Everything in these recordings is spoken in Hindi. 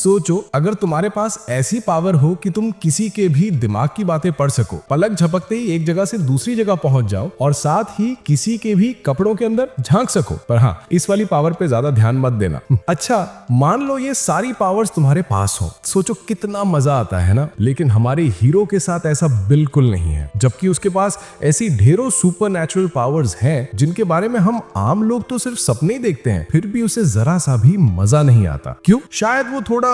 सोचो अगर तुम्हारे पास ऐसी पावर हो कि तुम किसी के भी दिमाग की बातें पढ़ सको, पलक झपकते ही एक जगह से दूसरी जगह पहुंच जाओ और साथ ही किसी के भी कपड़ों के अंदर झांक सको। पर हाँ, इस वाली पावर पे ज्यादा ध्यान मत देना। अच्छा, मान लो ये सारी पावर्स तुम्हारे पास हो, सोचो कितना मजा आता है ना। लेकिन हमारे हीरो के साथ ऐसा बिल्कुल नहीं है, जबकि उसके पास ऐसी ढेरों सुपरनैचुरल पावर्स हैं जिनके बारे में हम आम लोग तो सिर्फ सपने ही देखते हैं, फिर भी उसे जरा सा भी मजा नहीं आता। क्यों? शायद वो थोड़ा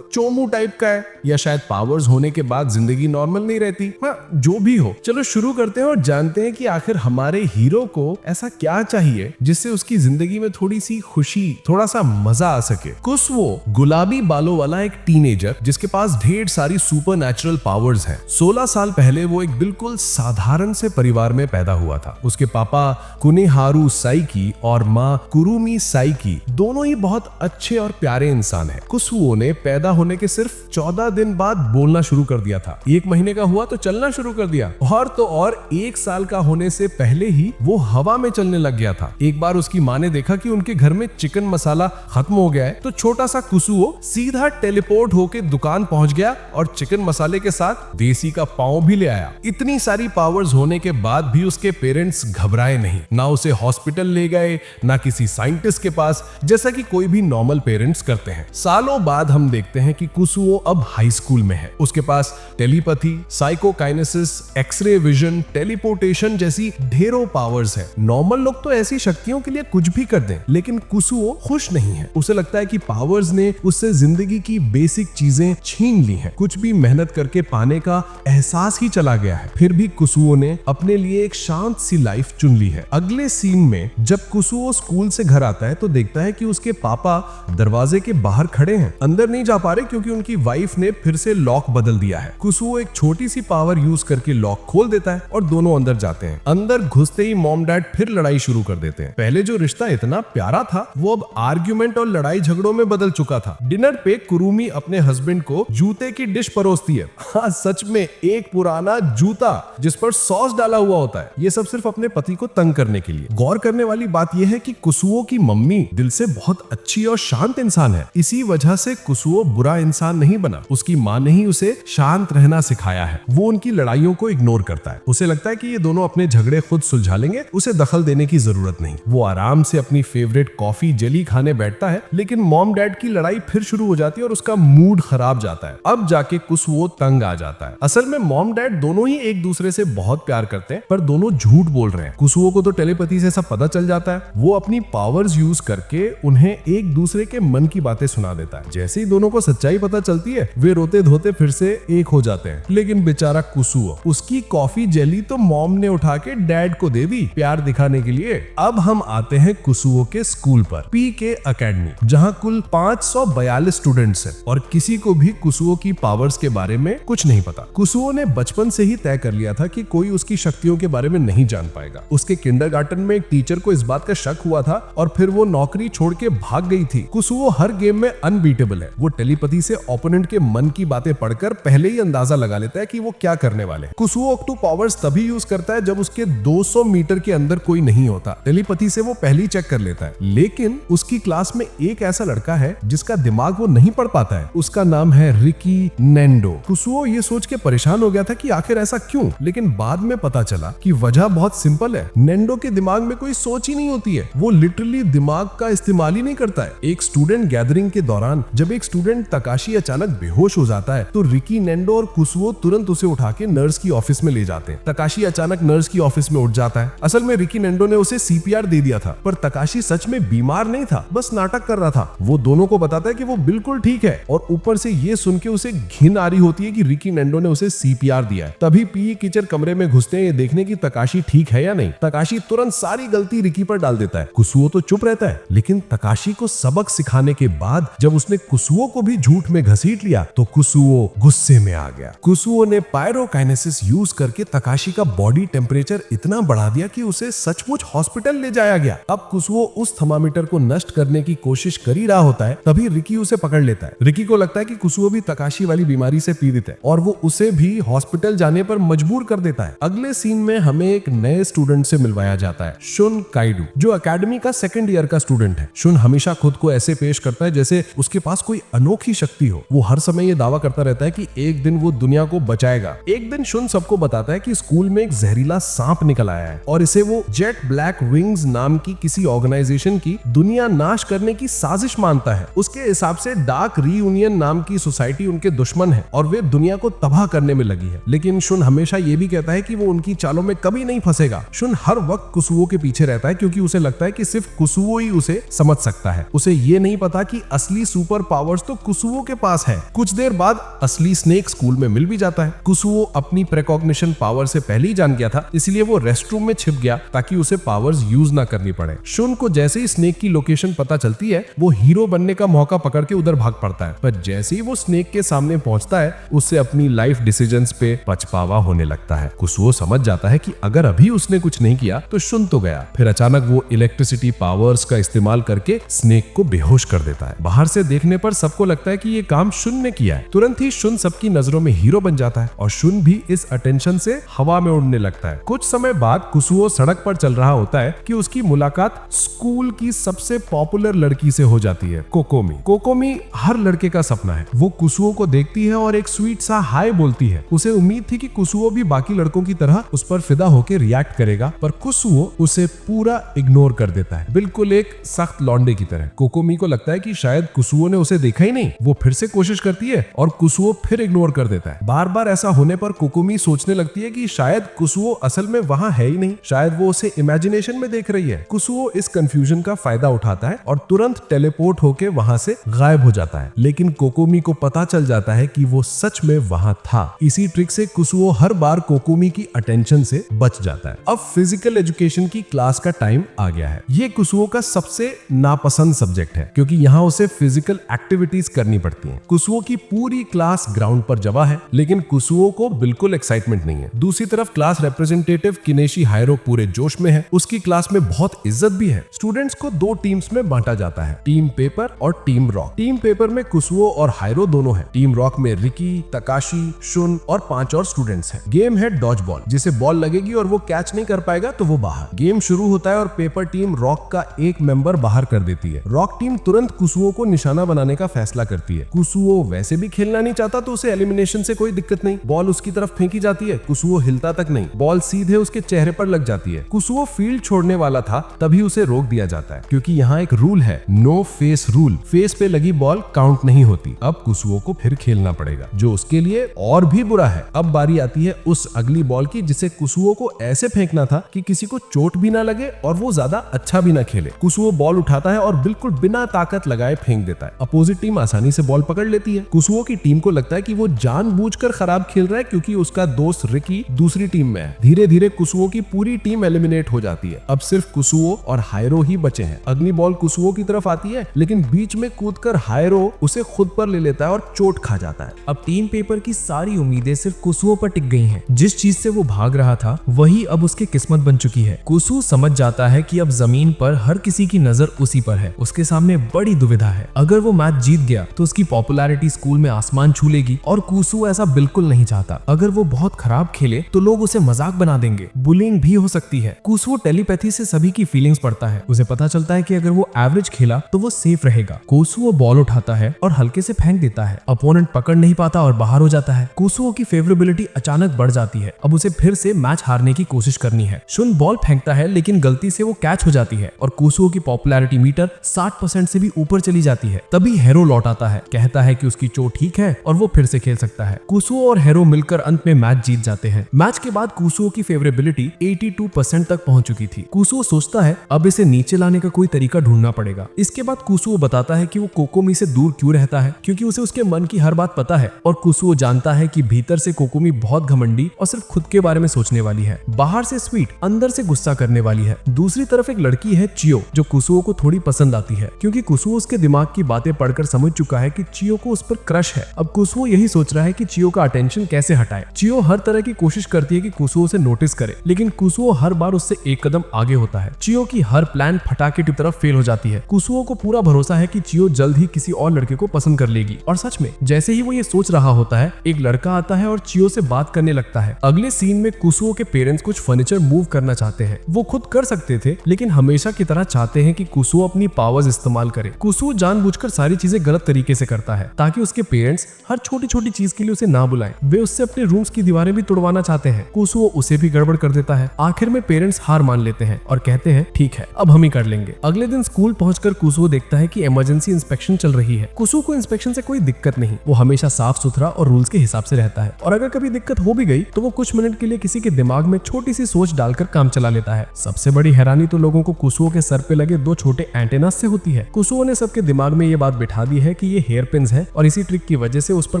चोमू टाइप का है, या शायद पावर्स होने के बाद जिंदगी नॉर्मल नहीं रहती। हाँ, जो भी हो, चलो शुरू करते हैं और जानते हैं कि आखिर हमारे हीरो को ऐसा क्या चाहिए जिससे उसकी जिंदगी में थोड़ी सी खुशी, थोड़ा सा मजा आ सके। कुसुओ गुलाबी बालों वाला एक टीनेजर जिसके पास ढेर सारी सुपरनैचुरल पावर्स हैं। 16 साल पहले वो एक बिल्कुल साधारण से परिवार में पैदा हुआ था। उसके पापा कुनिहारू साइकी और माँ कुरुमी साइकी दोनों ही बहुत अच्छे और प्यारे इंसान हैं। कुसुओ ने पैदा होने के सिर्फ 14 दिन बाद बोलना शुरू कर दिया था। 1 महीने का हुआ तो चलना शुरू कर दिया, और तो और 1 साल का होने से पहले ही वो हवा में चलने लग गया था। एक बार उसकी माँ ने देखा कि उनके घर में चिकन मसाला खत्म हो गया है, तो छोटा सा कुसुओ सीधा टेलीपोर्ट होके दुकान पहुंच गया और चिकन मसाले के साथ देसी का पाव भी ले आया। इतनी सारी पावर्स होने के बाद भी उसके पेरेंट्स घबराए नहीं, ना उसे हॉस्पिटल ले गए, ना किसी साइंटिस्ट के पास, जैसा कि कोई भी नॉर्मल पेरेंट्स करते हैं। सालों बाद हम देखते हैं कि कुसुओ अब हाई स्कूल में है। उसके पास टेलीपैथी, साइकोकाइनेसिस, एक्सरे विजन, टेलीपोर्टेशन जैसी ढेरों पावर्स है। नॉर्मल लोग तो ऐसी शक्तियों के लिए कुछ भी कर दें, लेकिन कुसुओ खुश नहीं है। उसे लगता है कि पावर्स ने उससे जिंदगी की बेसिक चीजें छीन ली हैं। कुछ भी मेहनत करके पाने का एहसास ही चला गया है। फिर भी कुसुओ ने अपने लिए एक शांत सी लाइफ चुन ली है। अगले सीन में जब कुसुओ स्कूल से घर आता है तो देखता है कि उसके पापा दरवाजे के बाहर खड़े हैं। अंदर नहीं जा पा रहे क्योंकि उनकी वाइफ ने फिर से लॉक बदल दिया है। कुसुओ एक छोटी सी पावर यूज करके लॉक खोल देता है और दोनों अंदर जाते हैं। अंदर घुसते ही मॉम डैड फिर लड़ाई शुरू कर देते हैं। पहले जो रिश्ता इतना प्यारा था वो अब आर्ग्यूमेंट और लड़ाई झगड़ों में बदल चुका था। डिनर पे कुरुमी अपने हस्बैंड को जूते की डिश परोसती है। हाँ, सच में एक पुराना जूता जिस पर सॉस डाला हुआ होता है। ये सब सिर्फ अपने पति को तंग करने के लिए। गौर करने वाली बात यह है कि कुसुओ की मम्मी दिल से बहुत अच्छी और शांत इंसान है। इसी वजह से कुसुओ बुरा इंसान नहीं बना। उसकी माँ ने ही उसे शांत रहना सिखाया है। वो उनकी लड़ाइयों को इग्नोर करता है। उसे लगता है कि ये दोनों अपने झगड़े खुद सुलझा लेंगे, उसे दखल देने की जरूरत नहीं। वो आराम से अपनी फेवरेट कॉफी जेली खाने बैठता है, लेकिन मॉम डैड की लड़ाई फिर शुरू हो जाती है और उसका मूड खराब जाता है। अब जाके कुसुओ तंग आ जाता है। असल में मॉम डैड दोनों ही एक दूसरे से बहुत प्यार करते हैं, पर दोनों झूठ बोल रहे हैं। कुसुओ को तो टेलीपैथी से सब पता चल जाता है। वो अपनी पावर्स यूज करके उन्हें एक दूसरे के मन की बातें सुना देता है। जैसे ही दोनों को सच्चाई पता चलती है, वे रोते धोते फिर से एक हो जाते हैं। लेकिन बेचारा कुसुओ, उसकी कॉफी जेली तो मॉम ने उठा के डैड को दे दी प्यार दिखाने के लिए। अब हम आते हैं कुसुओ के स्कूल पर, पीके एकेडमी, जहां कुल 542 स्टूडेंट्स हैं और किसी को भी कुसुओ की पावर्स के बारे में कुछ नहीं पता। कुसुओ ने बचपन से ही तय कर लिया था कि कोई उसकी शक्तियों के बारे में नहीं जान पाएगा। उसके किंडरगार्टन में एक टीचर को इस बात का शक हुआ था और फिर वो नौकरी छोड़ के भाग गई थी। कुसुओ हर गेम में अनबीटेबल है। वो टेलीपैथी से ओपोनेंट के मन की बातें पढ़कर पहले ही अंदाजा लगा लेता है कि वो क्या करने वाले। कुसुओ ऑक्टो पावर्स तभी यूज करता है जब उसके 200 मीटर के अंदर कोई नहीं होता। टेलीपैथी से वो पहले ही चेक कर लेता है। लेकिन उसकी क्लास में एक ऐसा लड़का है जिसका दिमाग वो नहीं पढ़ पाता है। उसका नाम है रिकी नेंडो। कुसुओ ये सोच के परेशान हो गया था कि आखिर ऐसा क्यों, लेकिन बाद में पता चला कि वजह बहुत सिंपल है। नेंडो के दिमाग में कोई सोच ही नहीं होती है। वो लिटरली दिमाग का इस्तेमाल ही नहीं करता है। एक स्टूडेंट गैदरिंग के दौरान जब एक स्टूडेंट तकाशी अचानक बेहोश हो जाता है तो रिकी नेंडो और कुसुओ तुरंत उसे उठा के नर्स की ऑफिस में ले जाते हैं। तकाशी अचानक नर्स की ऑफिस में उठ जाता है। असल में रिकी नेंडो ने उसे सीपीआर दे दिया था, पर तकाशी सच में बीमार नहीं था, बस नाटक कर रहा था। वो दोनों को बताता है कि वो बिल्कुल ठीक है और ऊपर से ये सुन के उसे घिन आ रही होती है कि रिकी नेंडो ने उसे सीपीआर दिया है। तभी पीई टीचर कमरे में घुसते हैं ये देखने की तकाशी ठीक है या नहीं। तकाशी तुरंत सारी गलती रिकी पर डाल देता है। कुसुओ तो चुप रहता है, लेकिन तकाशी को सबक सिखाने के बाद जब उसने कुसुओ को भी झूठ में घसीट लिया तो कुसुओ गुस्से में आ गया। कुसुओ ने पायरोकाइनेसिस यूज करके तकाशी का बॉडी टेम्परेचर इतना बढ़ा दिया कि उसे सचमुच हॉस्पिटल ले जाया गया। अब कुसुओ उस थर्मामीटर को नष्ट करने की कोशिश कर ही रहा होता है, तभी रिकी उसे पकड़ लेता है। रिकी को लगता है कि कुसुओ भी तकाशी वाली बीमारी से पीड़ित है और वो उसे भी हॉस्पिटल जाने पर मजबूर कर देता है। अगले सीन में हमें एक नए स्टूडेंट से मिलवाया जाता है, शुन काइडू, जो एकेडमी का 2nd ईयर का स्टूडेंट है। शुन हमेशा खुद को ऐसे पेश करता है जैसे उसके पास कोई कोई अनोखी शक्ति हो। वो हर समय ये दावा करता रहता है कि एक दिन वो दुनिया को बचाएगा। एक दिन शुन सबको बताता है कि स्कूल में एक जहरीला सांप निकल आया है और इसे वो जेट ब्लैक विंग्स नाम की किसी ऑर्गेनाइजेशन की दुनिया नाश करने की साजिश मानता है। उसके हिसाब से डार्क रीयूनियन नाम की सोसाइटी उनके दुश्मन है और वे दुनिया को तबाह करने में लगी है। लेकिन शुन हमेशा ये भी कहता है कि वो उनकी चालों में कभी नहीं फंसेगा। शुन हर वक्त कुसुओ के पीछे रहता है क्योंकि उसे लगता है कि सिर्फ कुसुओ ही उसे समझ सकता है। उसे ये नहीं पता कि असली सुपर पावर्स तो कुसुओ के पास है। कुछ देर बाद असली स्नेक स्कूल में मिल भी जाता है। कुसुओ अपनी प्रेकॉग्निशन पावर से पहले ही जान गया था, इसलिए वो रेस्टरूम में छिप गया ताकि उसे पावर्स यूज ना करनी पड़े। शुन को जैसे ही स्नेक की लोकेशन पता चलती है, वो हीरो बनने का मौका पकड़ के उधर भाग पड़ता है। पर जैसे ही वो स्नेक के सामने पहुंचता है, उससे अपनी लाइफ डिसीजंस पे पछतावा होने लगता है। कुसुओ समझ जाता है कि अगर अभी उसने कुछ नहीं किया तो शुन तो गया। फिर अचानक वो इलेक्ट्रिसिटी पावर्स का इस्तेमाल करके स्नेक को बेहोश कर देता है। बाहर से देखने पर सबको लगता है कि ये काम शुन ने किया है। तुरंत ही शुन सबकी नजरों में हीरो बन जाता है और शुन भी इस अटेंशन से हवा में उड़ने लगता है। कुछ समय बाद कुसुओ सड़क पर चल रहा होता है कि उसकी मुलाकात स्कूल की सबसे पॉपुलर लड़की से हो जाती है, कोकोमी। कोकोमी हर लड़के का सपना है। वो कुसुओ को देखती है और एक स्वीट सा हाय बोलती है। उसे उम्मीद थी कि कुसुओ भी बाकी लड़कों की तरह उस पर फिदा होकर रिएक्ट करेगा, पर कुसुओ उसे पूरा इग्नोर कर देता है, बिल्कुल एक सख्त लौंडे की तरह। कोकोमी को लगता है कि शायद कुसुओ ने उसे देखा ही नहीं। वो फिर से कोशिश करती है और कुसुओ फिर इग्नोर कर देता है। बार बार ऐसा होने पर कोकोमी सोचने लगती है कि शायद कुसुओ असल में वहां है ही नहीं, शायद वो उसे इमेजिनेशन में देख रही है। कुसुओ इस कंफ्यूजन का फायदा उठाता है और तुरंत टेलीपोर्ट होके वहां से गायब हो जाता है। लेकिन कोकोमी को पता चल जाता है कि वो सच में वहां था। इसी ट्रिक से कुसुओ हर बार कोकोमी की अटेंशन से बच जाता है। अब फिजिकल एजुकेशन की क्लास का टाइम आ गया है। ये कुसुओ का सबसे नापसंद सब्जेक्ट है क्योंकि यहाँ उसे फिजिकल एक्टिविटीज करनी पड़ती हैं। कुसुओ की पूरी क्लास ग्राउंड पर जमा है, लेकिन कुसुओ को बिल्कुल एक्साइटमेंट नहीं है। दूसरी तरफ क्लास रिप्रेजेंटेटिव किनेशी हायरो पूरे जोश में है। उसकी क्लास में बहुत इज्जत भी है। स्टूडेंट्स को दो टीम्स में बांटा जाता है, टीम पेपर और टीम रॉक। टीम पेपर में कुसुओ और हायरो दोनों हैं। टीम रॉक में रिकी, तकाशी, शुन और 5 और स्टूडेंट्स हैं। गेम है डॉज बॉल, जिसे बॉल लगेगी और वो कैच नहीं कर पाएगा तो वो बाहर। गेम शुरू होता है और पेपर टीम रॉक का एक मेंबर बाहर कर देती है। रॉक टीम तुरंत कुसुओ को निशाना बनाने का फैसला करती है। कुसुओ वैसे भी खेलना नहीं चाहता तो उसे एलिमिनेशन से कोई दिक्कत नहीं। बॉल उसकी तरफ फेंकी जाती है, कुसुओ हिलता तक नहीं। बॉल सीधे उसके चेहरे पर लग जाती है। कुसुओ फील्ड छोड़ने वाला था, तभी उसे रोक दिया जाता है क्योंकि यहाँ एक रूल है, नो फेस रूल। फेस पे लगी बॉल काउंट नहीं होती। अब कुसुओ को फिर खेलना पड़ेगा, जो उसके लिए और भी बुरा है। अब बारी आती है उस अगली बॉल की, जिसे कुसुओ को ऐसे फेंकना था कि किसी को चोट भी ना लगे और वो ज्यादा अच्छा भी ना खेले। कुसुओ बॉल उठाता है और बिल्कुल बिना ताकत लगाए फेंक देता है। अपोजिट टीम आसानी से बॉल पकड़ लेती है। कुसुओ की टीम को लगता है कि वो जानबूझकर खराब खेल रहा है क्योंकि उसका दोस्त रिकी दूसरी टीम में है। धीरे धीरे कुसुओ की पूरी टीम एलिमिनेट हो जाती है। अब सिर्फ कुसुओ और हायरो ही बचे हैं। अगली बॉल कुसुओ की तरफ आती है, लेकिन बीच में कूदकर हायरो उसे खुद पर ले लेता है और चोट खा जाता है। अब टीम पेपर की सारी उम्मीदें सिर्फ कुसुओ पर टिक गई हैं। जिस चीज से वो भाग रहा था वही अब उसकी किस्मत बन चुकी है। कुसु समझ जाता है कि अब जमीन पर हर किसी की नजर उसी पर है। उसके सामने बड़ी दुविधा है। अगर वो मैच जीत गया तो उसकी पॉपुलैरिटी स्कूल में आसमान छू लेगी और कुसु ऐसा बिल्कुल नहीं चाहता। अगर वो बहुत खराब खेले तो लोग उसे मजाक बना देंगे, बुलिंग भी हो सकती है। कुसु टेलीपैथी से सभी की फीलिंग्स पढ़ता है। उसे पता चलता है कि अगर वो एवरेज खेला तो वो सेफ रहेगा। कुसु बॉल उठाता है और हल्के से फेंक देता है। अपोनेंट पकड़ नहीं पाता और बाहर हो जाता है। कुसुओ की फेवरेबिलिटी अचानक बढ़ जाती है। अब उसे फिर से मैच हारने की कोशिश करनी है। शुन बॉल फेंकता है, लेकिन गलती से वो कैच हो जाती है और कुसुओ की पॉपुलैरिटी मीटर 60% से भी ऊपर चली जाती है। तभी हेरो लौट आता है, कहता है कि उसकी चोट ठीक है और वो फिर से खेल सकता है। कुसुओ और हेरो मिलकर अंत में मैच जीत जाते हैं। मैच के बाद कुसुओ की फेवरेबिलिटी 82% तक पहुंच चुकी थी। कुसुओ सोचता है अब इसे नीचे लाने का कोई तरीका ढूंढना पड़ेगा। इसके बाद कुसुओ बताता है कि वो कोकोमी से दूर क्यों रहता है, क्योंकि उसे उसके मन की हर बात पता है। और कुसुओ जानता है कि भीतर से कोकोमी बहुत घमंडी और सिर्फ खुद के बारे में सोचने वाली है। बाहर से स्वीट, अंदर से गुस्सा करने वाली है। दूसरी तरफ एक लड़की है चियो, जो कुसुओ को थोड़ी पसंद आती है क्योंकि कुसुओ उसके दिमाग की बातें पढ़कर समझ चुका है कि चियो को उस पर क्रश है। अब कुसुओ यही सोच रहा है कि चियो का अटेंशन कैसे हटाए। चियो हर तरह की कोशिश करती है कि कुसुओ से नोटिस करे, लेकिन कुसुओ हर बार उससे एक कदम आगे होता है। चियो की हर प्लान फटाके की तरफ फेल हो जाती है। कुसुओ को पूरा भरोसा है कि चियो जल्द ही किसी और लड़के को पसंद कर लेगी। और सच में जैसे ही वो ये सोच रहा होता है, एक लड़का आता है और चियो से बात करने लगता है। अगले सीन में कुसुओ के पेरेंट्स कुछ फर्नीचर मूव करना चाहते हैं। वो खुद कर सकते थे, लेकिन हमेशा की तरह चाहते हैं कि कुसुओ अपनी पावर्स इस्तेमाल करे। कुसुओ जानबूझकर सारी चीजें गलत तरीके से करता है ताकि उसके पेरेंट्स हर छोटी छोटी चीज के लिए उसे ना बुलाएं। वे उससे अपने रूम्स की दीवारें भी तोड़वाना चाहते हैं। कुसुओ उसे भी गड़बड़ कर देता है। आखिर में पेरेंट्स हार मान लेते हैं और कहते हैं ठीक है, अब हम ही कर लेंगे। अगले दिन स्कूल पहुंचकर कुसुओ देखता है कि इमरजेंसी इंस्पेक्शन चल रही है। कुसुओ को इंस्पेक्शन से कोई दिक्कत नहीं, वो हमेशा साफ सुथरा और रूल्स के हिसाब से रहता है और अगर कभी दिक्कत हो भी गई तो वो कुछ मिनट के लिए किसी के दिमाग में छोटी सी सोच डालकर काम चला लेता है। सबसे बड़ी हैरानी तो लोगों को कुसुओ के सर पे लगे 2 छोटे एंटेनास से होती है। कुसुओ ने सबके दिमाग में ये बात बिठा दी है कि ये हेयर पिन्स है और इसी ट्रिक की वजह से उस पर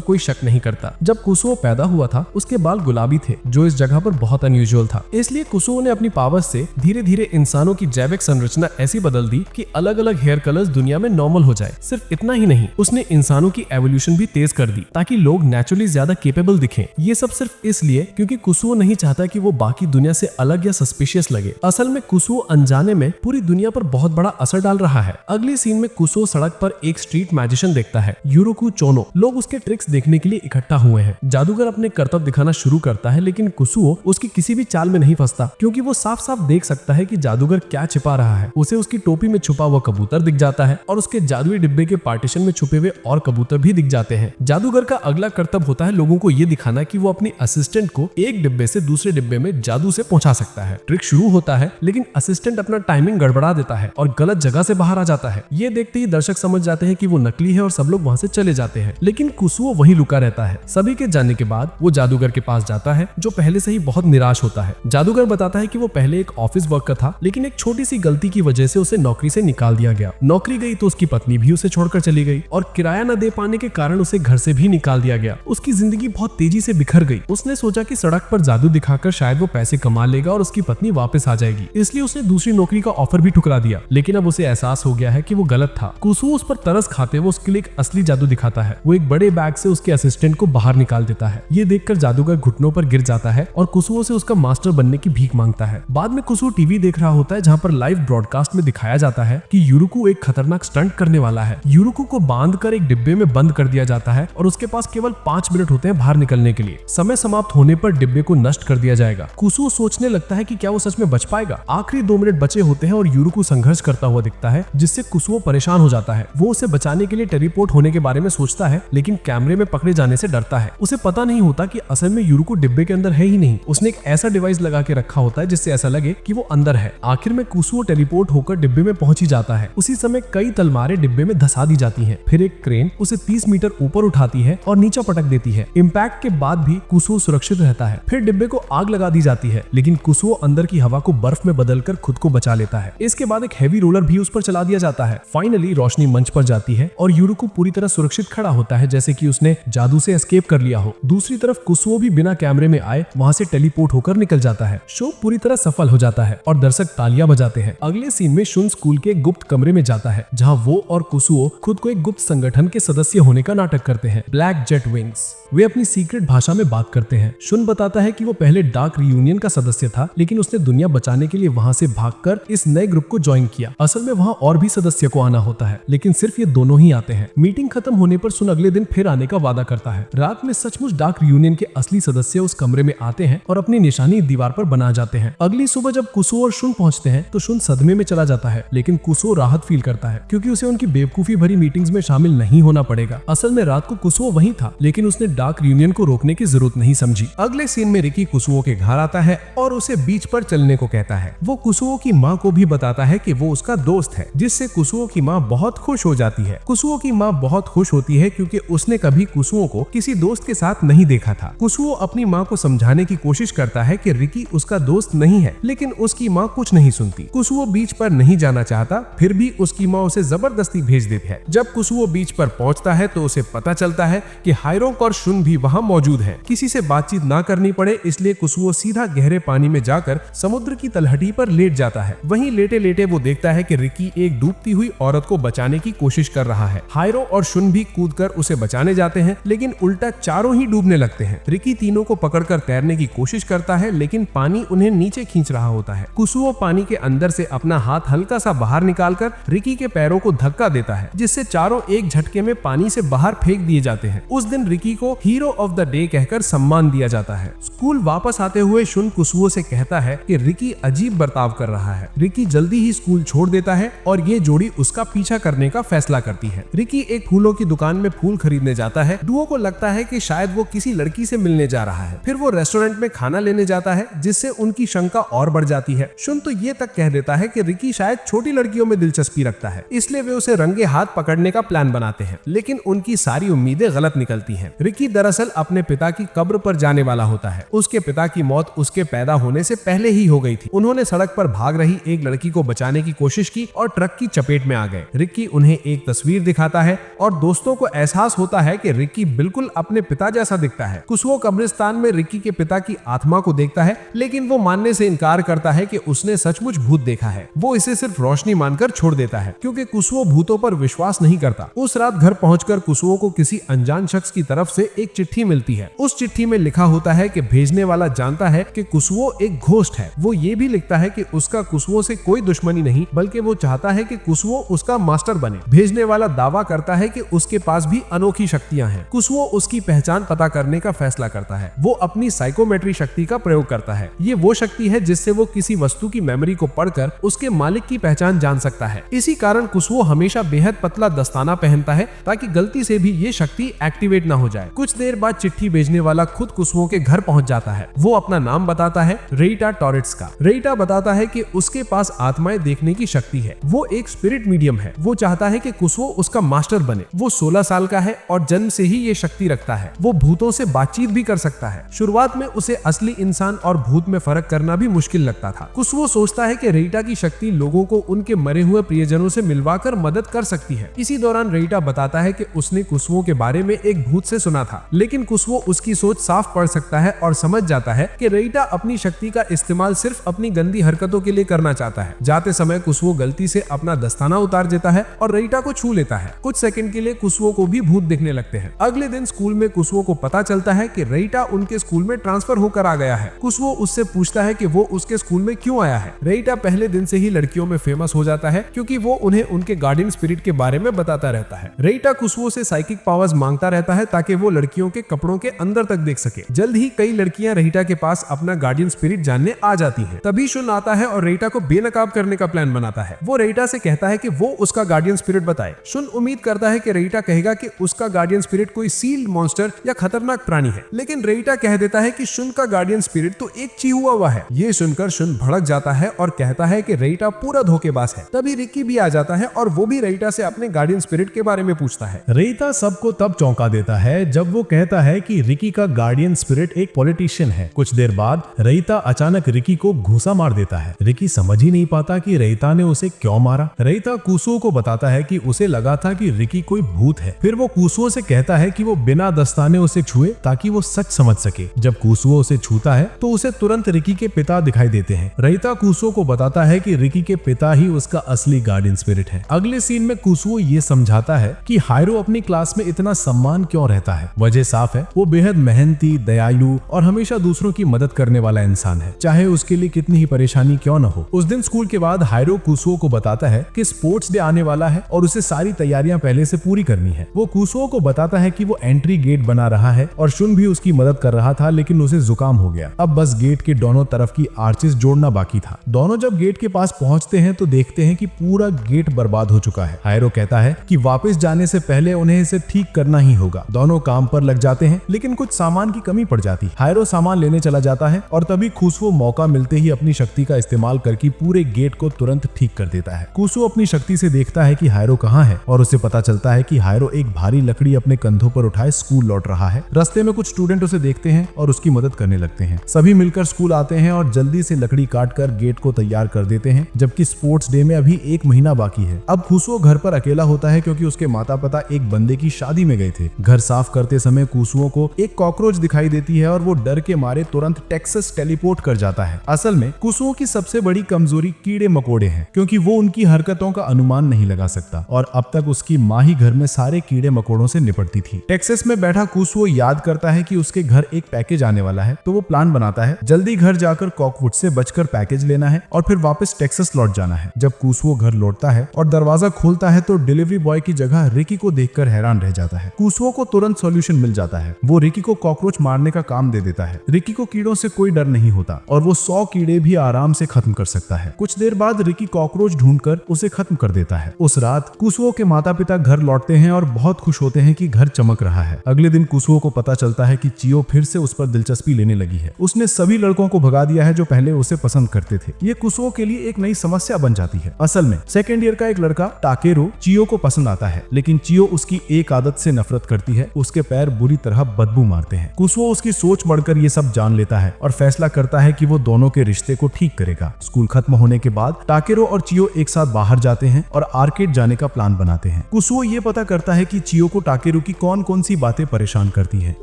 कोई शक नहीं करता। जब कुसुओ पैदा हुआ था उसके बाल गुलाबी थे, जो इस जगह पर बहुत अनयूजुअल था। इसलिए कुसुओ ने अपनी पावर से धीरे धीरे इंसानों की जैविक संरचना ऐसी बदल दी कि अलग अलग हेयर कलर्स दुनिया में नॉर्मल हो जाए। सिर्फ इतना ही नहीं, उसने इंसानों की एवोल्यूशन भी तेज कर दी ताकि लोग नेचुरली ज्यादा केपेबल दिखें। ये सब सिर्फ इसलिए क्योंकि कुसुओ नहीं चाहता कि वो बाकी दुनिया से अलग या सस्पिशियस लगे। असल में कुसुओ अनजाने में पूरी दुनिया पर बहुत बड़ा असर डाल रहा है। अगली सीन में कुसुओ सड़क पर एक स्ट्रीट मैजिशियन देखता है, यूरोकू चोनो। लोग उसके ट्रिक्स देखने के लिए इकट्ठा हुए हैं। जादूगर अपने करतब दिखाना शुरू करता है, लेकिन कुसुओ उसकी किसी भी चाल में नहीं फंसता क्योंकि वो साफ साफ देख सकता है कि जादूगर क्या छिपा रहा है। उसे उसकी टोपी में छुपा हुआ कबूतर दिख जाता है और उसके जादुई डिब्बे के पार्टीशन में छुपे हुए और कबूतर भी दिख जाते हैं। जादूगर का अगला कर्तव्य होता है लोगों को ये दिखाना कि वो अपनी असिस्टेंट को एक डिब्बे से दूसरे डिब्बे में जादू से पहुंचा सकता है। ट्रिक शुरू होता है लेकिन असिस्टेंट अपना टाइमिंग गड़बड़ा देता है और गलत जगह से बाहर आ जाता है। ये देखते ही दर्शक समझ जाते हैं कि वो नकली है और सब लोग वहां से चले जाते हैं, लेकिन कुसुओ वहीं लुका रहता है। सभी के जाने के बाद वो जादूगर के पास जाता है जो पहले से ही बहुत निराश होता है। जादूगर बताता है कि वो पहले एक ऑफिस वर्कर था, लेकिन एक छोटी सी गलती की वजह से उसे नौकरी से निकाल दिया गया। नौकरी गई तो उसकी पत्नी भी उसे छोड़कर चली गई और किराया न दे पाने के कारण उसे घर से भी निकाल दिया गया। उसकी जिंदगी बहुत तेजी से बिखर गई। उसने सोचा कि सड़क पर जादू दिखाकर शायद वो पैसे कमा लेगा और उसकी पत्नी वापस आ जाएगी, इसलिए उसने दूसरी नौकरी का ऑफर भी ठुकरा दिया। लेकिन अब उसे एहसास हो गया है कि वो गलत था। कुसुओ उस पर तरस खाते हुए उसके लिए एक असली जादू दिखाता है। वो एक बड़े बैग से उसके असिस्टेंट को बाहर निकाल देता है। ये देखकर जादूगर घुटनों पर गिर जाता है और कुसुओ से उसका मास्टर बनने की भीख मांगता है। बाद में कुसुओ टीवी देख रहा होता है जहाँ पर लाइव ब्रॉडकास्ट में दिखाया जाता है कि यूरोकू एक खतरनाक स्टंट करने वाला है। यूरोकू को बांधकर एक डिब्बे में बंद कर दिया जाता है और उसके पास केवल 5 मिनट होते हैं बाहर निकलने के लिए। समय समाप्त होने पर डिब्बे को नष्ट कर दिया जाएगा। कुसुओ सोचने लगता है कि क्या वो सच में बच पाएगा। आखिरी 2 मिनट बचे होते हैं और यूरोकू संघर्ष करता हुआ दिखता है, जिससे कुसुओ परेशान हो जाता है। वो उसे बचाने के लिए टेलीपोर्ट होने के बारे में सोचता है, लेकिन कैमरे में पकड़े जाने से डरता है। उसे पता नहीं होता कि असल में यूरोकू डिब्बे के अंदर है ही नहीं। उसने एक ऐसा डिवाइस लगा के रखा होता है जिससे ऐसा लगे कि वो अंदर है। आखिर में कुसुओ टेलीपोर्ट होकर डिब्बे में पहुंच ही जाता है। उसी समय कई तलवारें डिब्बे में धसा दी जाती हैं। फिर एक क्रेन उसे 30 मीटर ऊपर उठाती है और नीचे पटक देती है। इम्पैक्ट के बाद भी कुसुओ सुरक्षित रहता है। फिर डिब्बे को आग लगा दी जाती है, लेकिन कुसुओ अंदर की हवा को बर्फ में बदलकर खुद को बचा लेता है। इसके बाद एक हैवी रोलर भी उस पर चला दिया जाता है। फाइनली रोशनी मंच पर जाती है और यूरोकू पूरी तरह सुरक्षित खड़ा होता है, जैसे कि उसने जादू से एस्केप कर लिया हो। दूसरी तरफ कुसुओ भी बिना कैमरे में आए वहां से टेलीपोर्ट होकर निकल जाता है। शो पूरी तरह सफल हो जाता है और दर्शक तालियां बजाते हैं। अगले सीन में शुन स्कूल के गुप्त कमरे में जाता है, जहां वो और कुसुओ खुद को एक गुप्त संगठन के सदस्य होने का नाटक करते हैं, ब्लैक जेट विंग्स। वे अपनी सीक्रेट भाषा में बात करते हैं। शुन बताता है कि वो पहले डार्क रियूनियन का सदस्य था, लेकिन उसने दुनिया बचाने के लिए वहां से भागकर इस नए ग्रुप को ज्वाइन किया। असल में वहां और भी सदस्य को आना होता है, लेकिन सिर्फ ये दोनों ही आते हैं। मीटिंग खत्म होने पर शुन अगले दिन फिर आने का वादा करता है। रात में सचमुच डार्क रियूनियन के असली सदस्य उस कमरे में आते हैं और अपनी निशानी दीवार पर बना जाते हैं। अगली सुबह जब कुसुओ और शुन पहुंचते हैं तो शुन सदमे में चला जाता है, लेकिन कुसुओ राहत फील करता है क्योंकि उसे उनकी बेवकूफी भरी मीटिंग्स में शामिल नहीं होना पड़ेगा। असल में रात को कुसुओ वहीं था, लेकिन उसने डार्क रियूनियन को रोकने की जरूरत नहीं समझी। अगले सीन में रिकी कुसुओ के घर आता है और उसे बीच पर चलने को कहता है। वो कुसुओ की माँ को भी बताता है कि वो उसका दोस्त है, जिससे कुसुओ की माँ बहुत खुश हो जाती है। कुसुओ की माँ बहुत खुश होती है क्योंकि उसने कभी कुसुओ को किसी दोस्त के साथ नहीं देखा था। कुसुओ अपनी माँ को समझाने की कोशिश करता है कि रिकी उसका दोस्त नहीं है, लेकिन उसकी माँ कुछ नहीं सुनती। कुसुओ बीच पर नहीं जाना चाहता, फिर भी उसकी माँ उसे जबरदस्ती भेज देती है। जब कुसुओ बीच पर पहुंचता है तो उसे पता चलता है कि हायरोक और शुन भी वहाँ मौजूद हैं। किसी से बातचीत ना करनी पड़े इसलिए कुसुओ सीधा गहरे पानी में जाकर समुद्र की तलहटी पर लेट जाता है। वहीं लेटे लेटे वो देखता है कि रिकी एक डूबती हुई औरत को बचाने की कोशिश कर रहा है। हायरो और शुन भी कूदकर उसे बचाने जाते हैं, लेकिन उल्टा चारों ही डूबने लगते हैं। रिकी तीनों को पकड़कर तैरने की कोशिश करता है, लेकिन पानी उन्हें नीचे खींच रहा होता है। कुसुओ पानी के अंदर से अपना हाथ हल्का सा बाहर निकालकर रिकी के पैरों को धक्का देता है, जिससे चारों एक झटके में पानी से बाहर फेंक दिए जाते हैं। उस दिन रिकी को हीरो ऑफ द डे कहकर सम्मान दिया जाता है। स्कूल वापस आते हुए शुन कुसुओ से कहता है कि रिकी अजीब बर्ताव कर रहा है। रिकी जल्दी ही स्कूल छोड़ देता है और ये जोड़ी उसका पीछा करने का फैसला करती है। करती है। रिकी एक फूलों की दुकान में फूल खरीदने जाता है। डुओ को लगता है कि शायद वो किसी लड़की से मिलने जा रहा है। फिर वो रेस्टोरेंट में खाना लेने जाता है, जिससे उनकी शंका और बढ़ जाती है। शुन तो ये तक कह देता है कि रिकी शायद छोटी लड़कियों में दिलचस्पी रखता है, इसलिए वे उसे रंगे हाथ पकड़ने का प्लान बनाते हैं, लेकिन उनकी सारी उम्मीदें गलत निकलती हैं। रिकी दरअसल अपने पिता की कब्र पर जाने वाला होता है। उसके पिता की मौत उसके पैदा होने से पहले ही हो गई थी। उन्होंने सड़क पर भाग रही एक लड़की को बचाने की कोशिश की और ट्रक की चपेट में आ गए। रिकी उन्हें एक तस्वीर दिखाता है और दोस्तों को एहसास होता है कि रिकी बिल्कुल अपने पिता जैसा दिखता है। कुसुओ कब्रिस्तान में रिकी के पिता की आत्मा को देखता है, लेकिन वो मानने से इनकार करता है कि उसने सचमुच भूत देखा है। वो इसे सिर्फ रोशनी मानकर छोड़ देता है, क्योंकि कुसुओ भूतों पर विश्वास नहीं करता। उस रात घर पहुंचकर कुसुओ को किसी अनजान शख्स की तरफ से एक चिट्ठी मिलती है। उस चिट्ठी में लिखा होता है कि भेजने वाला जानता है कि कुसुओ एक घोस्ट है। वो ये भी लिखता है कि उसका कुसुओ से कोई दुश्मनी नहीं, बल्कि वो चाहता है कि कुसुओ उसका मास्टर बने। भेजने वाला दावा करता है कि उसके पास भी अनोखी शक्तियां हैं। कुसुओ उसकी पहचान पता करने का फैसला करता है। वो अपनी साइकोमेट्री शक्ति का प्रयोग करता है। ये वो शक्ति है जिससे वो किसी वस्तु की मेमोरी को पढ़कर उसके मालिक की पहचान जान सकता है। इसी कारण कुसुओ हमेशा बेहद पतला दस्ताना पहनता है, ताकि गलती से भी ये शक्ति एक्टिवेट ना हो जाए। कुछ देर बाद चिट्ठी भेजने वाला खुद कुसुओ के घर पहुंच जाता है। वो अपना नाम बताता है, रेइटा टॉरेट्स का। रेइटा बताता है कि उसके पास आत्माएं देखने की शक्ति है। वो एक स्पिरिट मीडियम है। वो चाहता है कि कुसुओ उसका मास्टर बने। वो 16 साल का है और जन्म से ही ये शक्ति रखता है। वो भूतों से बातचीत भी कर सकता है। शुरुआत में उसे असली इंसान और भूत में फर्क करना भी मुश्किल लगता था। कुसुओ सोचता है कि रेइटा की शक्ति लोगों को उनके मरे हुए प्रियजनों से मिलवाकर मदद कर सकती है। इसी दौरान रेइटा बताता है कि उसने कुसुओ के बारे में एक भूत से सुना था, लेकिन कुसुओ उसकी सोच साफ पढ़ सकता है और समझ जाता है कि रेइटा अपनी शक्ति का इस्तेमाल सिर्फ अपनी गंदी हरकतों के लिए करना चाहता है। जाते समय कुसुओ गलती से अपना दस्ताना उतार देता है और रेइटा को छू लेता है। कुछ सेकंड के लिए कुसुओ को भी भूत दिखने लगते हैं। अगले दिन स्कूल में कुसुओ को पता चलता है कि रेइटा उनके स्कूल में ट्रांसफर होकर आ गया है। कुसुओ उससे पूछता है कि वो उसके स्कूल में क्यों आया है। रेइटा पहले दिन से ही लड़कियों में फेमस हो जाता है, क्योंकि वो उन्हें उनके गार्डियन स्पिरिट के बारे में बताता रहता है। रेइटा कुसुओ से साइकिक पावर्स मांगता रहता है, ताकि वो लड़कियों के कपड़ों के अंदर तक देख सके। जल्द ही कई लड़कियां रेइटा के पास अपना गार्डियन स्पिरिट जानने आ जाती हैं। तभी शुन आता है और रेइटा को बेनकाब करने का प्लान बनाता है। वो रेइटा से कहता है कि वो उसका गार्डियन स्पिरिट बताए। शुन उम्मीद करता है कि रेइटा कहेगा कि उसका गार्डियन स्पिरिट कोई सील्ड मॉन्स्टर या खतरनाक प्राणी है, लेकिन रेइटा कह देता है कि शुन का गार्डियन स्पिरिट तो एक चिहुआ हुआ है। ये सुनकर शुन भड़क जाता है और कहता है कि रेइटा पूरा धोखेबाज है। तभी रिकी भी आ जाता है और वो भी रेइटा से अपने गार्डियन स्पिरिट के बारे में पूछता है। रेइटा सबको तब चौंका देता है जब वो कहता है कि रिकी का गार्डियन स्पिरिट एक पॉलिटिशियन है। कुछ देर बाद रेइटा अचानक रिकी को घूसा मार देता है। रिकी समझ ही नहीं पाता कि रेइटा ने उसे क्यों मारा। रेइटा कुसुओ को बताता है कि उसे लगा था कि रिकी कोई भूत है। फिर वो कुसुओ से कहता है कि वो बिना दस्ताने उसे छुए, ताकि वो सच समझ सके। जब कुसुओ उसे छूता है तो उसे तुरंत रिकी के पिता दिखाई देते हैं। रेइटा कुसुओ को बताता है कि रिकी के पिता ही उसका असली गार्डियन स्पिरिट है। अगले सीन में कुसुओ ये समझाता है कि हायरो अपनी क्लास में इतना सम्मान क्यों रहता है। वजह साफ है, वो बेहद मेहनती, दयालु और हमेशा दूसरों की मदद करने वाला इंसान है, चाहे उसके लिए कितनी ही परेशानी क्यों न हो। उस दिन स्कूल के बाद हायरो कुसुओ को बताता है कि स्पोर्ट्स डे आने वाला है और उसे सारी तैयारियां पहले से पूरी करनी है। वो कुसुओ को बताता है कि वो एंट्री गेट बना रहा है और शुन भी उसकी मदद कर रहा था, लेकिन उसे जुकाम हो गया। अब बस गेट के दोनों तरफ की आर्चेस जोड़ना बाकी था। दोनों जब गेट के पास पहुंचते हैं तो देखते हैं कि पूरा गेट बर्बाद हो चुका है। हायरो कहता है कि वापस जाने से पहले उन्हें इसे ठीक करना ही होगा। दोनों काम पर लग जाते हैं, लेकिन कुछ सामान की कमी पड़ जाती। हायरो सामान लेने चला जाता है और तभी कुसुओ मौका मिलते ही अपनी शक्ति का इस्तेमाल करके पूरे गेट को तुरंत ठीक कर देता है। कुसुओ अपनी शक्ति से देखता है कि हायरो कहाँ है और उसे पता चलता है कि हायरो एक भारी लकड़ी अपने कंधों पर उठाए स्कूल लौट रहा है। रास्ते में कुछ स्टूडेंट उसे देखते हैं और उसकी मदद करने लगते हैं। सभी मिलकर स्कूल आते हैं और जल्दी से लकड़ी काट कर गेट को तैयार कर देते हैं, जबकि स्पोर्ट्स डे में अभी 1 महीना बाकी है। अब कुसुओ घर पर अकेला होता है, क्योंकि उसके माता पिता एक बंदे की शादी में गए थे। घर साफ करते समय कुसुओ को एक कॉकरोच दिखाई देती है और वो डर के मारे तुरंत टेक्सास टेलीपोर्ट कर जाता है। असल में कुसुओ की सबसे बड़ी कमजोरी कीड़े मकोड़े हैं, क्योंकि वो उनकी हरकतों का अनुमान नहीं लगा सकता और अब तक उसकी माँ ही घर में सारे कीड़े मकोड़ों से निपटती थी। टेक्सास में बैठा कुसुओ याद करता है कि उसके घर एक पैकेज आने वाला है, तो वो प्लान बनाता है जल्दी घर जाकर कॉकवुड से बचकर पैकेज लेना है और फिर वापस टेक्सास लौट जाना है। जब कुसुओ घर लौटता है और दरवाजा खोलता है तो डिलीवरी बॉय की जगह रिकी को देखकर हैरान रह जाता है। कुसुओ को तुरंत सॉल्यूशन मिल जाता है। वो रिकी को कॉकरोच मारने का काम दे देता है। रिकी को कीड़ों से कोई डर नहीं होता और वो 100 कीड़े भी आराम से खत्म कर सकता है। कुछ देर बाद रिकी कॉकरोच ढूंढकर उसे खत्म कर देता है। उस रात कुसुओ कुसुओ के माता पिता घर लौटते हैं और बहुत खुश होते हैं कि घर चमक रहा है। अगले दिन कुसुओ को पता चलता है कि चियो फिर से उस पर दिलचस्पी लेने लगी है। उसने सभी लड़कों को भगा दिया है जो पहले उसे पसंद करते थे। ये कुसुओ के लिए एक नई समस्या बन जाती है। असल में सेकेंड ईयर का एक लड़का टाकेरो चियो को पसंद आता है, लेकिन चियो उसकी एक आदत से नफरत करती है, उसके पैर बुरी तरह बदबू मारते हैं। कुसुओ उसकी सोच बढ़कर ये सब जान लेता है और फैसला करता है कि वो दोनों के रिश्ते को ठीक करेगा। स्कूल खत्म होने के बाद टाकेरो और चियो एक साथ बाहर जाते हैं और आर्केड जाने का प्लान बनाते हैं। कुसुओ ये पता करता है कि चियो को टाकेरो की कौन कौन सी बातें परेशान करती है।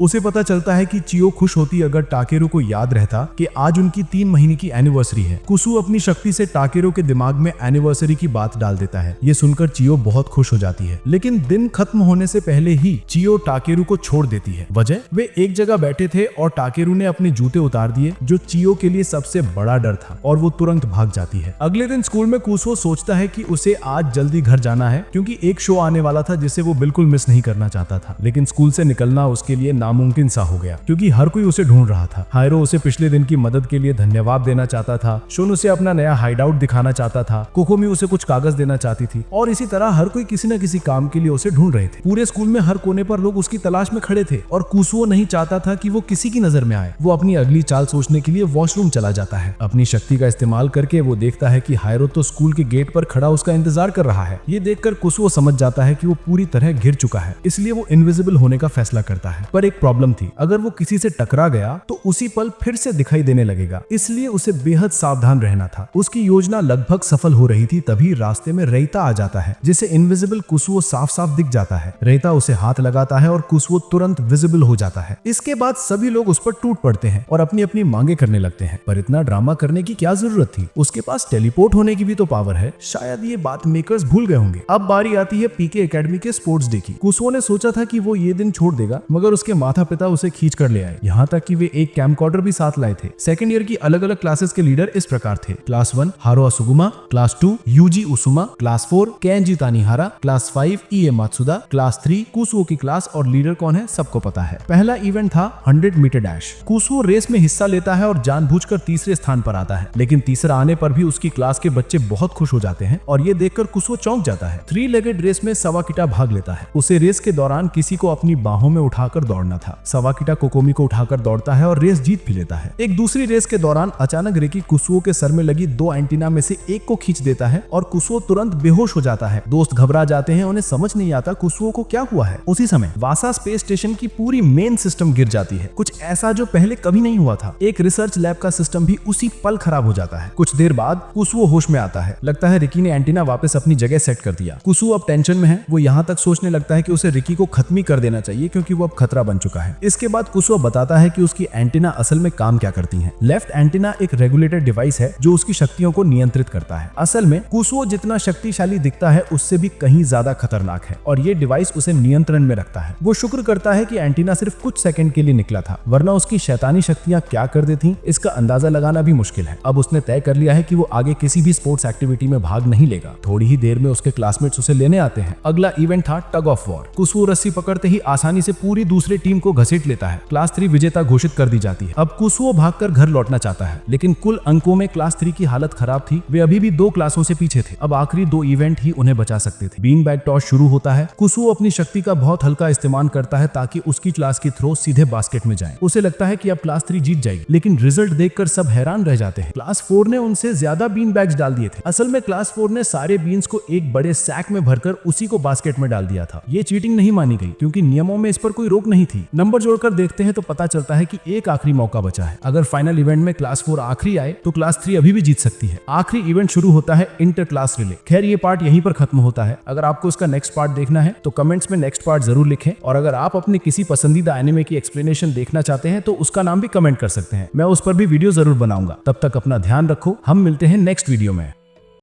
उसे पता चलता है कि चियो खुश होती अगर टाकेरो को याद रहता कि आज उनकी 3 महीने की एनिवर्सरी है। कुसुओ अपनी शक्ति से टाकेरो के दिमाग में एनिवर्सरी की बात डाल देता है। ये सुनकर चियो बहुत खुश हो जाती है, लेकिन दिन खत्म होने से पहले ही चियो टाकेरो को छोड़ देती है। वजह, वे एक जगह बैठे थे और टाकेरो ने अपने जूते उतार दिए, जो चियो के लिए सबसे बड़ा डर था, और वो तुरंत भाग जाती है। अगले दिन स्कूल में कुसुओ सोचता है कि उसे आज जल्दी घर जाना है क्योंकि एक शो आने वाला था जिसे वो बिल्कुल मिस नहीं करना चाहता था। लेकिन स्कूल से निकलना उसके लिए नामुमकिन सा हो गया क्योंकि हर कोई उसे ढूंढ रहा था। हायरो उसे पिछले दिन की मदद के लिए धन्यवाद देना चाहता था, शुन उसे अपना नया हाइड आउट दिखाना चाहता था, कोकोमी उसे कुछ कागज देना चाहती थी, और इसी तरह हर कोई किसी न किसी काम के लिए उसे ढूंढ रहे थे। पूरे स्कूल में हर कोने पर लोग उसकी तलाश में खड़े थे और कुसुओ नहीं चाहता था कि वो किसी की नजर में आए। वो अपनी अगली चाल सोचने के लिए वॉशरूम चला जाता है। अपनी शक्ति का इस्तेमाल करके वो देखता है कि हायरो तो स्कूल के गेट पर खड़ा उसका इंतजार कर रहा है। ये देखकर कुसुओ समझ जाता है कि वो पूरी तरह घिर चुका है, इसलिए वो इनविजिबल होने का फैसला करता है। पर एक प्रॉब्लम थी, अगर वो किसी से टकरा गया तो उसी पल फिर से दिखाई देने लगेगा, इसलिए उसे बेहद सावधान रहना था। उसकी योजना लगभग सफल हो रही थी, तभी रास्ते में रेता आ जाता है जिसे इनविजिबल कुसुओ साफ साफ दिख जाता है। रेता उसे हाथ लगाता है और कुसुओ तुरंत विजिबल हो जाता है। इसके बाद सभी लोग उस पर टूट पड़ते हैं और अपनी अपनी मांगे करने लगते हैं। पर इतना ड्रामा करने की क्या जरूरत थी? उसके पास टेलीपोर्ट होने की भी तो पावर है। शायद ये बात मेकर्स भूल गए होंगे। अब बारी आती है पीके एकेडमी के स्पोर्ट्स डे की। कुसुओ ने सोचा था कि वो ये दिन छोड़ देगा, मगर उसके माता पिता उसे खींच कर ले आए, यहाँ तक कि वे एक कैमकॉर्डर भी साथ लाए थे। सेकंड ईयर की अलग अलग क्लासेस के लीडर इस प्रकार थे: क्लास 1 हारो असुगुमा, क्लास 2 यूजी उसुमा, क्लास 4 केंजी तानिहारा, क्लास 5 ईए मात्सुदा, क्लास 3 कुसुओ की क्लास। और लीडर कौन है सबको पता है। पहला इवेंट था 100 मीटर डैश। कुसुओ रेस में हिस्सा लेता है और जानबूझकर तीसरे स्थान पर आता है, लेकिन तीसरा आने पर भी उसकी क्लास के बच्चे बहुत खुश हो जाते हैं और ये देखकर कुसुओ चौंक जाता है। 3 लेगेड रेस में सवाकिटा भाग लेता है। उसे रेस के दौरान किसी को अपनी बाहों में उठाकर दौड़ना था। सवाकिटा कोकोमी को उठाकर दौड़ता है और रेस जीत भी लेता है। एक दूसरी रेस के दौरान अचानक रिकी कुसुओ के सर में लगी 2 एंटीना में से एक को खींच देता है और कुसुओ तुरंत बेहोश हो जाता है। दोस्त घबरा जाते हैं, उन्हें समझ नहीं आता कुसुओ को क्या हुआ है। उसी समय वासा स्पेस स्टेशन की पूरी मेन सिस्टम गिर जाती है, कुछ ऐसा जो पहले कभी नहीं हुआ था। एक रिसर्च लैब का सिस्टम भी उसी पल खराब हो जाता है। कुछ देर बाद कुसुओ होश में आता है। लगता है रिकी ने एंटीना वापस अपनी जगह सेट कर दिया। कुसुओ अब टेंशन में है। वो यहाँ तक सोचने लगता है कि उसे रिकी को खत्म ही कर देना चाहिए क्योंकि वो अब खतरा बन चुका है। इसके बाद कुसुओ बताता है कि उसकी एंटीना असल में काम क्या करती हैं। लेफ्ट एंटीना एक रेगुलेटर डिवाइस है जो उसकी शक्तियों को नियंत्रित करता है। असल में कुसुओ जितना शक्तिशाली दिखता है उससे भी कहीं ज्यादा खतरनाक है और ये डिवाइस उसे नियंत्रण में रखता है। वो शुक्र करता है कि एंटीना सिर्फ कुछ सेकंड के लिए निकला था, वरना उसकी शैतानी शक्तियां क्या कर देती इसका अंदाजा लगाना भी मुश्किल है। अब उसने तय कर लिया है कि वो आगे किसी भी स्पोर्ट्स एक्टिविटी में भाग नहीं लेगा। थोड़ी ही देर में उसके क्लासमेट्स उसे लेने आते हैं। अगला इवेंट था टग ऑफ वॉर। कुसुओ रस्सी पकड़ते ही आसानी से पूरी दूसरी टीम को घसीट लेता है। क्लास 3 विजेता घोषित कर दी जाती है। अब कुसुओ भागकर घर लौटना चाहता है, लेकिन कुल अंकों में क्लास 3 की हालत खराब थी। वे अभी भी 2 क्लासों से पीछे थे। अब आखिरी 2 इवेंट ही उन्हें बचा सकते थे। बीन बैग टॉस शुरू होता है। कुसुओ अपनी शक्ति का बहुत हल्का इस्तेमाल करता है ताकि उसकी क्लास की थ्रो सीधे बास्केट में जाए। उसे लगता है कि अब क्लास 3 जीत जाएगी, लेकिन रिजल्ट देखकर सब हैरान रह जाते हैं। क्लास 4 ने उनसे ज्यादा बीन बैग्स डाल दिए थे। असल में क्लास 4 ने सारे बीन्स को एक बड़े सैक में भरकर उसी को बास्केट में डाल दिया था। ये चीटिंग नहीं मानी गई क्योंकि नियमों में इस पर कोई रोक नहीं थी। नंबर जोड़कर देखते हैं तो पता चलता है कि एक आखिरी मौका बचा है। अगर फाइनल इवेंट में क्लास 4 आखिरी आए तो क्लास 3 अभी भी जीत सकती है। आखिरी इवेंट शुरू होता है इंटर क्लास रिले। खैर ये पार्ट यहीं पर खत्म होता है। अगर आपको इसका नेक्स्ट पार्ट देखना है तो कमेंट्स में नेक्स्ट पार्ट जरूर लिखें, और अगर आप अपने किसी पसंदीदा एनिमे की एक्सप्लेनेशन देखना चाहते हैं तो उसका नाम भी कमेंट कर सकते हैं। मैं उस पर भी वीडियो जरूर बनाऊंगा। तब तक अपना ध्यान रखो। हम मिलते हैं नेक्स्ट वीडियो में।